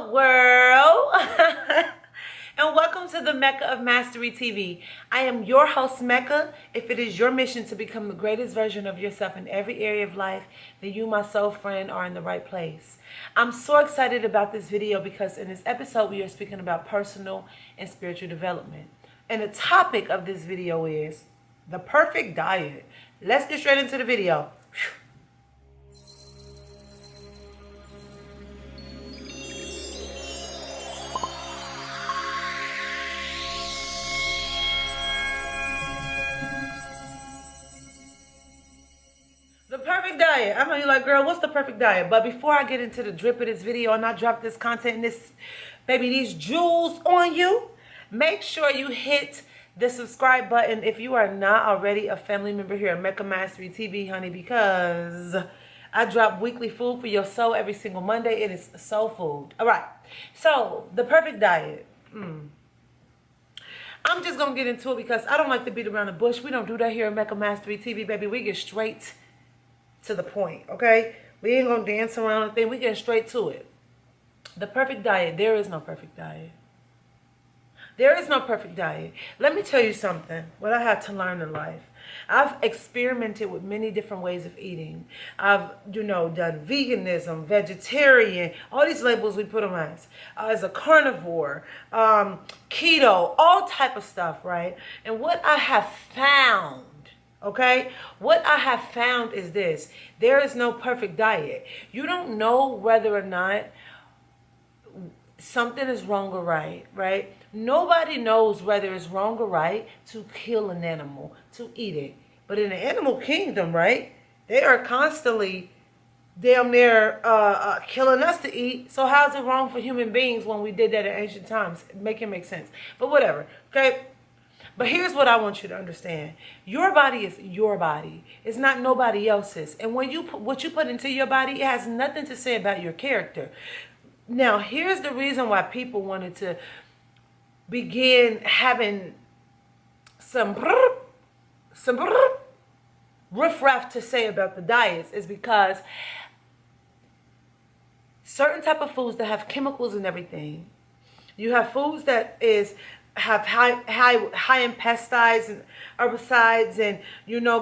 Hello world. And welcome to the Mecca of Mastery TV. I am your host, Mecca. If it is your mission to become the greatest version of yourself in every area of life, then you, my soul friend, are in the right place. I'm so excited about this video because in this episode we are speaking about personal and spiritual development. And the topic of this video is the perfect diet. Let's get straight into the video. The perfect diet. I know you're like, girl, what's the perfect diet? But before I get into the drip of this video and I drop this content and this, baby, these jewels on you, make sure you hit the subscribe button if you are not already a family member here at Mecca Mastery TV, honey, because I drop weekly food for your soul every single Monday. It is soul food. All right. So the perfect diet. I'm just going to get into it because I don't like to beat around the bush. We don't do that here at Mecca Mastery TV, baby. We get straight to the point, okay? We ain't gonna dance around the thing. We get straight to it. The perfect diet. There is no perfect diet. There is no perfect diet. Let me tell you something. What I had to learn in life. I've experimented with many different ways of eating. I've, done veganism, vegetarian, all these labels we put on as a carnivore, keto, all type of stuff, right? And what I have found, okay, what I have found is this: there is no perfect diet. You don't know whether or not something is wrong or right, right? Nobody knows whether it's wrong or right to kill an animal, to eat it. But in the animal kingdom, right, they are constantly damn near killing us to eat. So how's it wrong for human beings when we did that in ancient times? Make it make sense. But whatever, okay? But here's what I want you to understand. Your body is your body. It's not nobody else's. And when what you put into your body, it has nothing to say about your character. Now, here's the reason why people wanted to begin having some riffraff to say about the diets is because certain type of foods that have chemicals and everything, you have foods that have high in pesticides and herbicides, and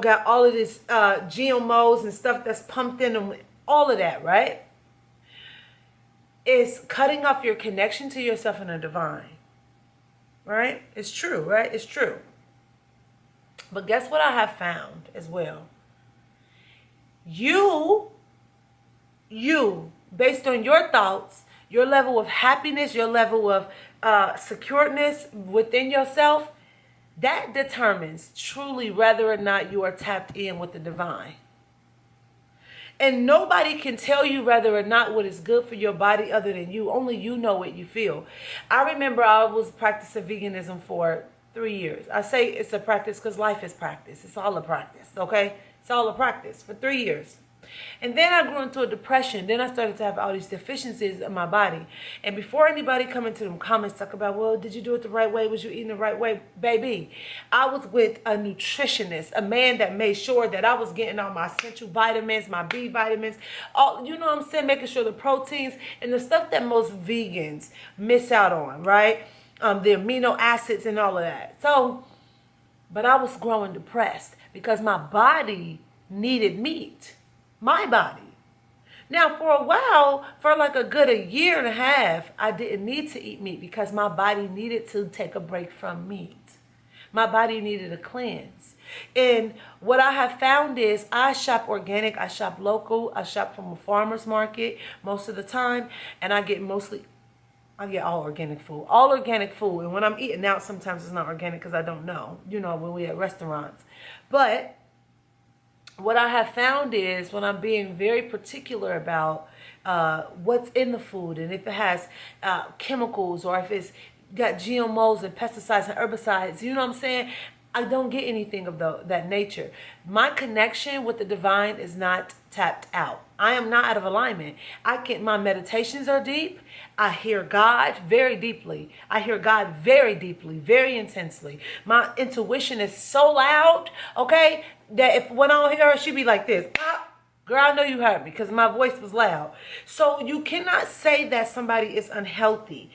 got all of this GMOs and stuff that's pumped in them, all of that, right? Is cutting off your connection to yourself and the divine. Right? It's true, right? It's true. But guess what I have found as well? You, based on your thoughts, your level of happiness, your level of secureness within yourself, that determines truly whether or not you are tapped in with the divine. And nobody can tell you whether or not what is good for your body other than you. Only you know what you feel. I remember I was practicing veganism for 3 years. I say it's a practice because life is practice. It's all a practice, okay? It's all a practice for 3 years. And then I grew into a depression. Then I started to have all these deficiencies in my body. And before anybody come into them comments talk about, well, did you do it the right way? Was you eating the right way? Baby, I was with a nutritionist, a man that made sure that I was getting all my essential vitamins, my B vitamins, all, you know what I'm saying? Making sure the proteins and the stuff that most vegans miss out on, right? The amino acids and all of that. So, but I was growing depressed because my body needed meat. My body. Now, for a while, for like a good 1.5 years, I didn't need to eat meat because my body needed to take a break from meat. My body needed a cleanse. And what I have found is I shop organic, I shop local, I shop from a farmer's market most of the time, and I get all organic food. All organic food. And when I'm eating out, sometimes it's not organic because I don't know, when we at restaurants. But what I have found is when I'm being very particular about what's in the food, and if it has chemicals or if it's got GMOs and pesticides and herbicides, you know what I'm saying? I don't get anything of that nature. My connection with the divine is not tapped out. I am not out of alignment. My meditations are deep. I hear God very deeply. I hear God very deeply, very intensely. My intuition is so loud, okay, that when I don't hear her, she be like this. Girl, I know you heard me because my voice was loud. So you cannot say that somebody is unhealthy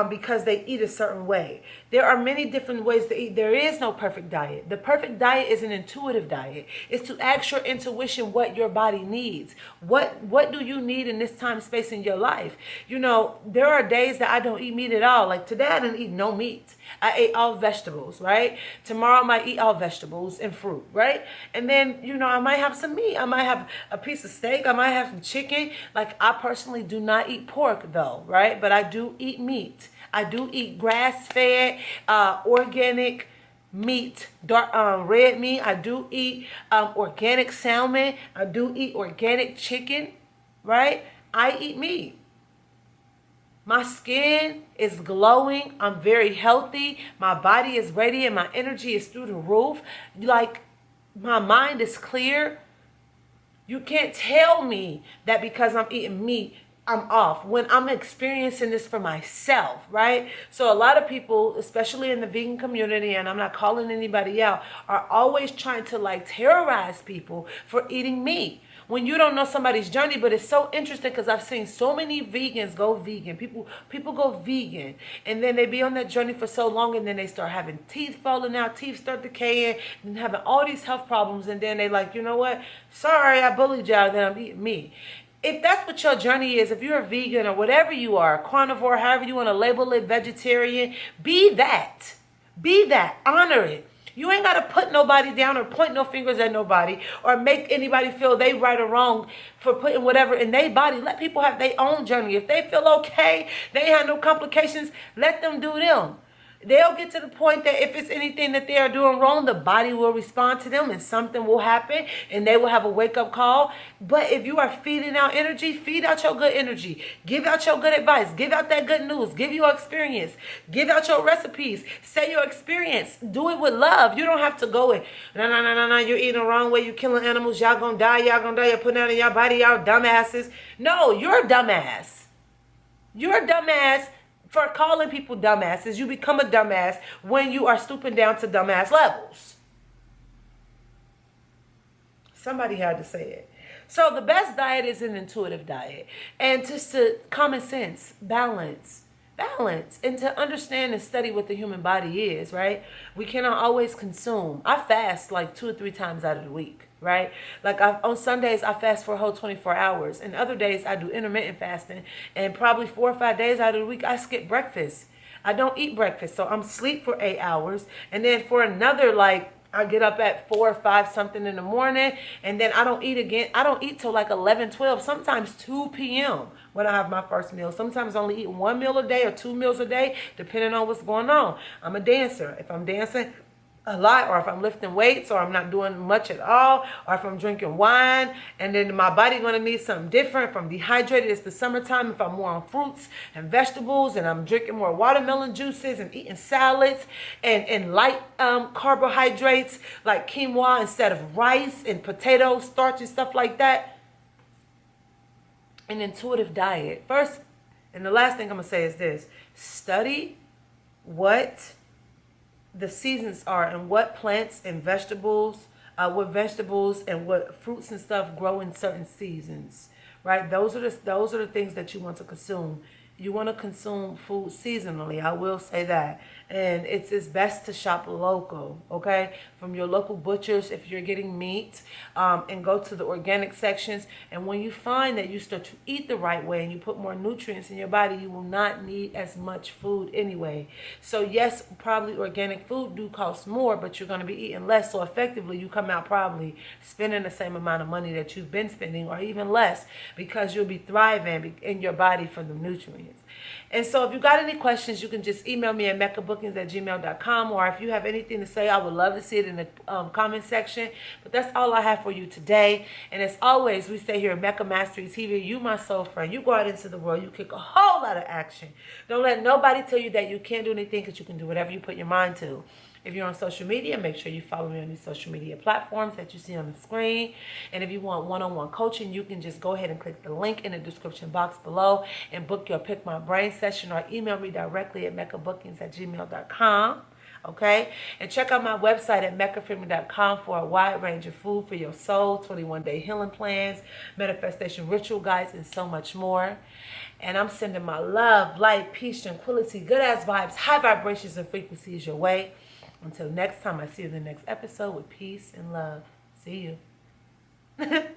because they eat a certain way. There are many different ways to eat. There is no perfect diet. The perfect diet is an intuitive diet. It's to ask your intuition what your body needs. What do you need in this time space in your life? You know, there are days that I don't eat meat at all. Like today, I didn't eat no meat. I ate all vegetables, right? Tomorrow I might eat all vegetables and fruit, right? And then, you know, I might have some meat. I might have a piece of steak. I might have some chicken. Like I personally do not eat pork though, right? But I do eat meat. I do eat grass-fed, organic meat, dark red meat. I do eat organic salmon. I do eat organic chicken, right? I eat meat. My skin is glowing. I'm very healthy. My body is radiant. My energy is through the roof. Like, my mind is clear. You can't tell me that because I'm eating meat, I'm off when I'm experiencing this for myself, right? So a lot of people, especially in the vegan community, and I'm not calling anybody out, are always trying to like terrorize people for eating meat when you don't know somebody's journey. But it's so interesting because I've seen so many vegans go vegan. People go vegan and then they be on that journey for so long, and then they start having teeth falling out, teeth start decaying, and having all these health problems, and then they like, you know what? Sorry, I bullied y'all, then I'm eating meat. If that's what your journey is, if you're a vegan or whatever you are, carnivore, however you want to label it, vegetarian, be that. Be that. Honor it. You ain't got to put nobody down or point no fingers at nobody or make anybody feel they right or wrong for putting whatever in their body. Let people have their own journey. If they feel okay, they ain't have no complications, let them do them. They'll get to the point that if it's anything that they are doing wrong, the body will respond to them and something will happen and they will have a wake-up call. But if you are feeding out energy, feed out your good energy. Give out your good advice. Give out that good news. Give your experience. Give out your recipes. Say your experience. Do it with love. You don't have to go in, no, you're eating the wrong way. You're killing animals. Y'all gonna die. Y'all gonna die. You're putting that in your body. Y'all dumbasses. No, you're a dumbass. You're a dumbass for calling people dumbasses. You become a dumbass when you are stooping down to dumbass levels. Somebody had to say it. So the best diet is an intuitive diet. And just to common sense, balance, and to understand and study what the human body is, right? We cannot always consume. I fast like 2 or 3 times out of the week, right? Like on Sundays, I fast for a whole 24 hours. And other days, I do intermittent fasting. And probably 4 or 5 days out of the week, I skip breakfast. I don't eat breakfast. So I'm asleep for 8 hours. And then for another, like, I get up at 4 or 5 something in the morning, and then I don't eat again. I don't eat till like 11, 12, sometimes 2 p.m. when I have my first meal. Sometimes I only eat 1 meal a day or 2 meals a day, depending on what's going on. I'm a dancer. If I'm dancing a lot, or if I'm lifting weights, or I'm not doing much at all, or if I'm drinking wine, and then my body going to need something different. If I'm dehydrated, it's the summertime. If I'm more on fruits and vegetables, and I'm drinking more watermelon juices and eating salads and light carbohydrates like quinoa instead of rice and potatoes, starch and stuff like that. An intuitive diet. First, and the last thing I'm going to say is this: study what the seasons are and what plants and vegetables, what vegetables and what fruits and stuff grow in certain seasons, right? Those are the things that you want to consume. You want to consume food seasonally. I will say that. And it's best to shop local, okay? From your local butchers if you're getting meat, and go to the organic sections. And when you find that you start to eat the right way and you put more nutrients in your body, you will not need as much food anyway. So yes, probably organic food do cost more, but you're going to be eating less. So effectively, you come out probably spending the same amount of money that you've been spending, or even less, because you'll be thriving in your body from the nutrients. And so if you got any questions, you can just email me at meccabookings@gmail.com, or if you have anything to say, I would love to see it in the comment section. But that's all I have for you today. And as always, we say here at Mecca Mastery TV, you my soul friend. You go out into the world, you kick a whole lot of action. Don't let nobody tell you that you can't do anything, because you can do whatever you put your mind to. If you're on social media, make sure you follow me on these social media platforms that you see on the screen. And if you want one-on-one coaching, you can just go ahead and click the link in the description box below and book your Pick My Brain session, or email me directly at meccabookings@gmail.com. Okay? And check out my website at meccafreeman.com for a wide range of food for your soul, 21-day healing plans, manifestation ritual guides, and so much more. And I'm sending my love, light, peace, tranquility, good ass vibes, high vibrations, and frequencies your way. Until next time, I see you in the next episode with peace and love. See you.